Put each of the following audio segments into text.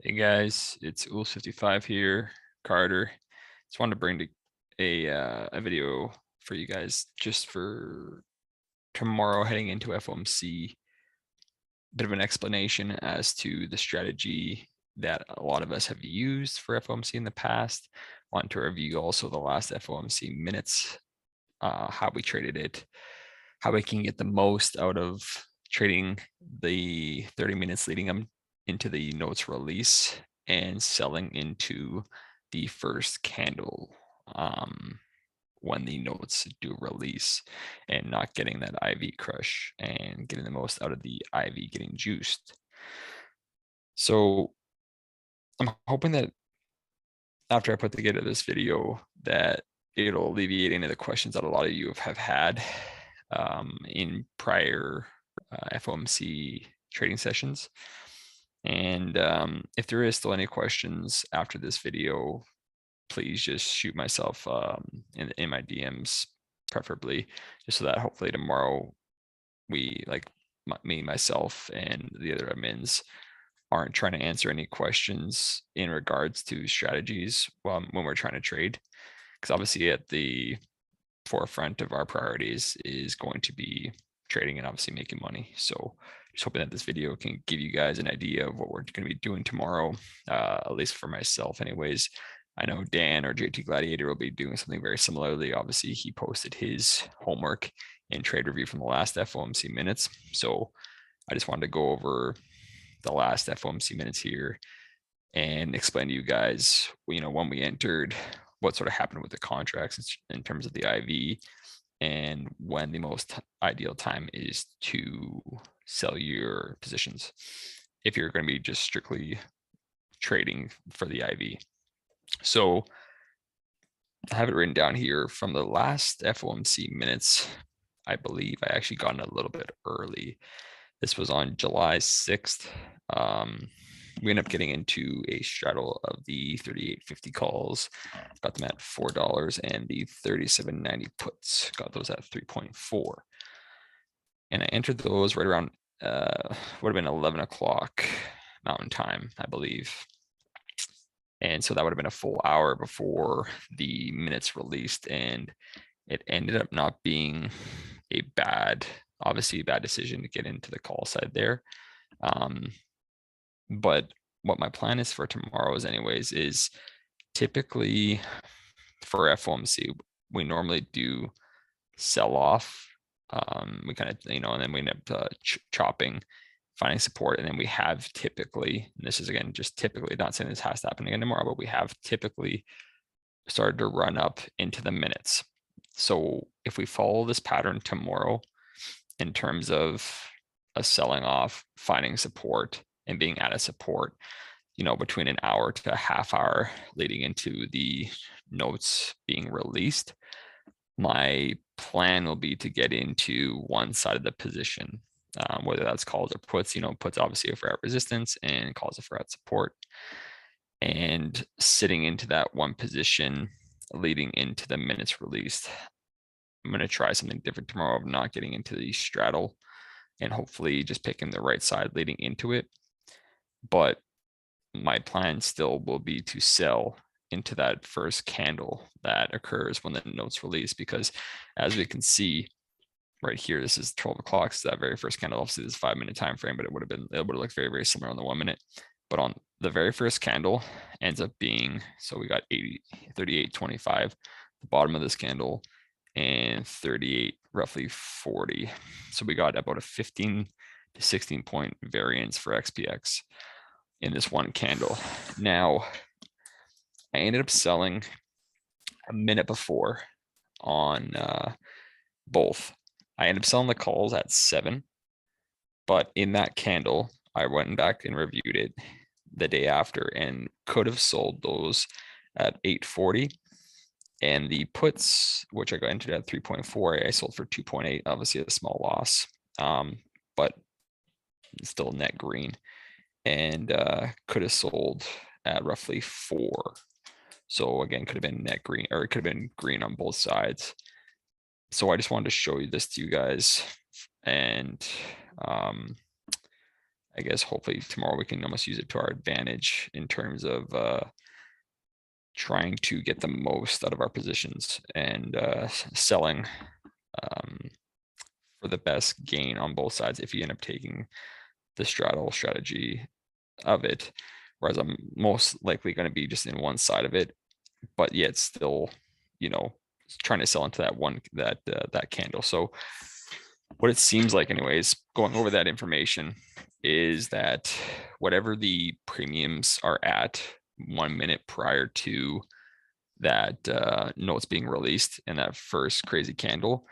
Hey guys, it's Ul55 here, Carter. Just wanted to bring a video for you guys just for tomorrow heading into FOMC. Bit of an explanation as to the strategy that a lot of us have used for FOMC in the past. Want to review also the last FOMC minutes, how we traded it, how we can get the most out of trading the 30 minutes leading them into the notes release and selling into the first candle when the notes do release, and not getting that IV crush and getting the most out of the IV getting juiced. So I'm hoping that after I put together this video that it'll alleviate any of the questions that a lot of you have had in prior FOMC trading sessions. And if there is still any questions after this video, please just shoot myself in my DMs, preferably, just so that hopefully tomorrow we, like me, myself, and the other admins, aren't trying to answer any questions in regards to strategies when we're trying to trade. Because obviously at the forefront of our priorities is going to be trading and obviously making money. So just hoping that this video can give you guys an idea of what we're going to be doing tomorrow, at least for myself anyways. I know Dan or JT Gladiator will be doing something very similarly. Obviously, he posted his homework and trade review from the last FOMC minutes. So I just wanted to go over the last FOMC minutes here and explain to you guys, when we entered, what sort of happened with the contracts in terms of the IV, and when the most ideal time is to sell your positions if you're going to be just strictly trading for the IV. So I have it written down here from the last FOMC minutes. I believe I actually got in a little bit early. This was on July 6th. We ended up getting into a straddle of the 38.50 calls. Got them at $4, and the 37.90 puts. Got those at 3.4. And I entered those right around would have been 11 o'clock Mountain Time, I believe. And so that would have been a full hour before the minutes released, and it ended up not being obviously a bad decision to get into the call side there. But what my plan is for tomorrow is typically for FOMC, we normally do sell off. We kind of, and then we end up chopping, finding support. And then we have typically, and this is again, just typically, not saying this has to happen again tomorrow, but we have typically started to run up into the minutes. So if we follow this pattern tomorrow in terms of a selling off, finding support, and being at a support, between an hour to a half hour leading into the notes being released, my plan will be to get into one side of the position, whether that's calls or puts. Puts obviously for at resistance and calls for at support, and sitting into that one position leading into the minutes released. I'm going to try something different tomorrow of not getting into the straddle and hopefully just picking the right side leading into it. But my plan still will be to sell into that first candle that occurs when the notes release, because as we can see right here, this is 12 o'clock. So that very first candle, obviously this 5-minute time frame, but it would have looked very, very similar on the 1 minute. But on the very first candle ends up being, so we got 38.25, the bottom of this candle, and 38, roughly 40. So we got about a 15 to 16 point variance for XPX in this one candle. Now, I ended up selling a minute before on both. I ended up selling the calls at 7, but in that candle, I went back and reviewed it the day after and could have sold those at 8.40. And the puts, which I got entered at 3.4, I sold for 2.8, obviously a small loss, but still net green, and could have sold at roughly 4. So again, could have been net green, or it could have been green on both sides. So I just wanted to show you this to you guys, and I guess hopefully tomorrow we can almost use it to our advantage in terms of trying to get the most out of our positions and selling for the best gain on both sides if you end up taking the straddle strategy of it. Whereas I'm most likely going to be just in one side of it, but yet still, trying to sell into that candle. So what it seems like anyways, going over that information, is that whatever the premiums are at 1 minute prior to that notes being released in that first crazy candle,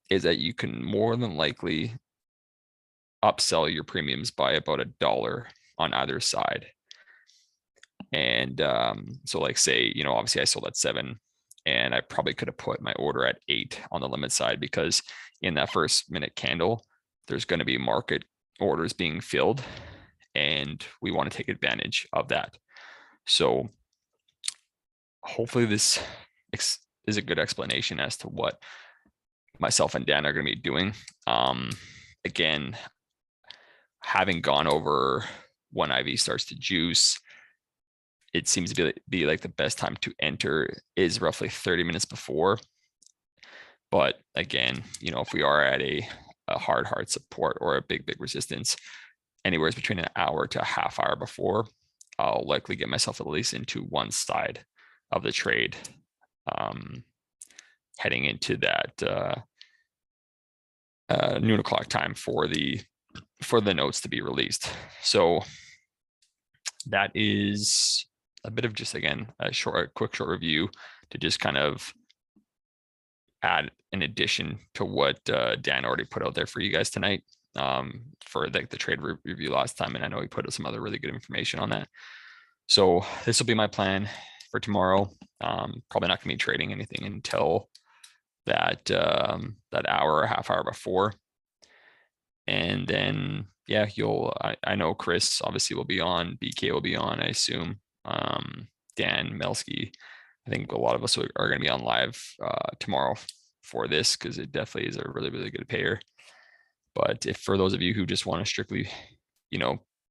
is that you can more than likely upsell your premiums by about $1 on either side. And so like say, obviously I sold at 7 and I probably could have put my order at 8 on the limit side, because in that first minute candle, there's going to be market orders being filled and we want to take advantage of that. So hopefully this is a good explanation as to what myself and Dan are going to be doing. Again, having gone over when IV starts to juice, it seems to be like the best time to enter is roughly 30 minutes before. But again, if we are at a hard support or a big resistance, anywhere between an hour to a half hour before, I'll likely get myself at least into one side of the trade, heading into that noon o'clock time for the notes to be released. So that is a bit of just, again, a quick short review to just kind of add in addition to what Dan already put out there for you guys tonight, for like the trade review last time. And I know he put out some other really good information on that. So this will be my plan for tomorrow. Probably not gonna be trading anything until that hour or half hour before. And then, yeah, I know Chris obviously will be on, BK will be on, I assume. Dan, Melsky, I think a lot of us are going to be on live tomorrow for this, because it definitely is a really good payer. But if for those of you who just want to strictly,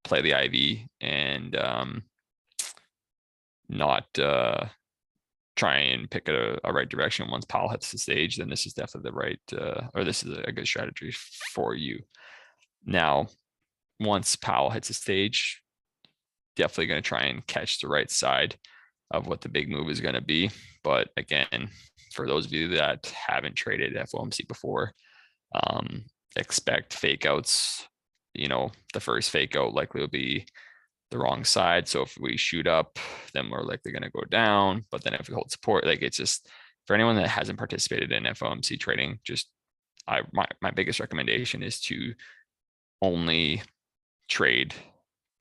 play the IV and not try and pick a right direction once Powell hits the stage, then this is definitely the right, or this is a good strategy for you. Now, once Powell hits the stage, definitely going to try and catch the right side of what the big move is going to be. But again, for those of you that haven't traded FOMC before, expect fake outs. The first fake out likely will be the wrong side. So if we shoot up, then we're likely going to go down. But then if we hold support, like, it's just, for anyone that hasn't participated in FOMC trading, just my biggest recommendation is to only trade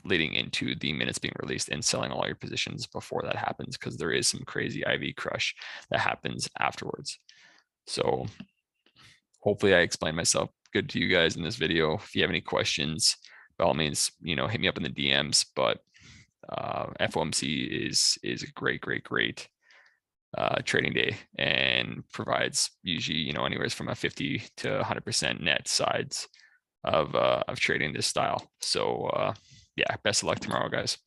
leading into the minutes being released and selling all your positions before that happens, because there is some crazy IV crush that happens afterwards. So hopefully I explained myself good to you guys in this video. If you have any questions, by all means, hit me up in the DMs. But FOMC is a great trading day, and provides usually, anywhere from a 50 to 100% net sides of trading this style. So yeah, best of luck tomorrow, guys.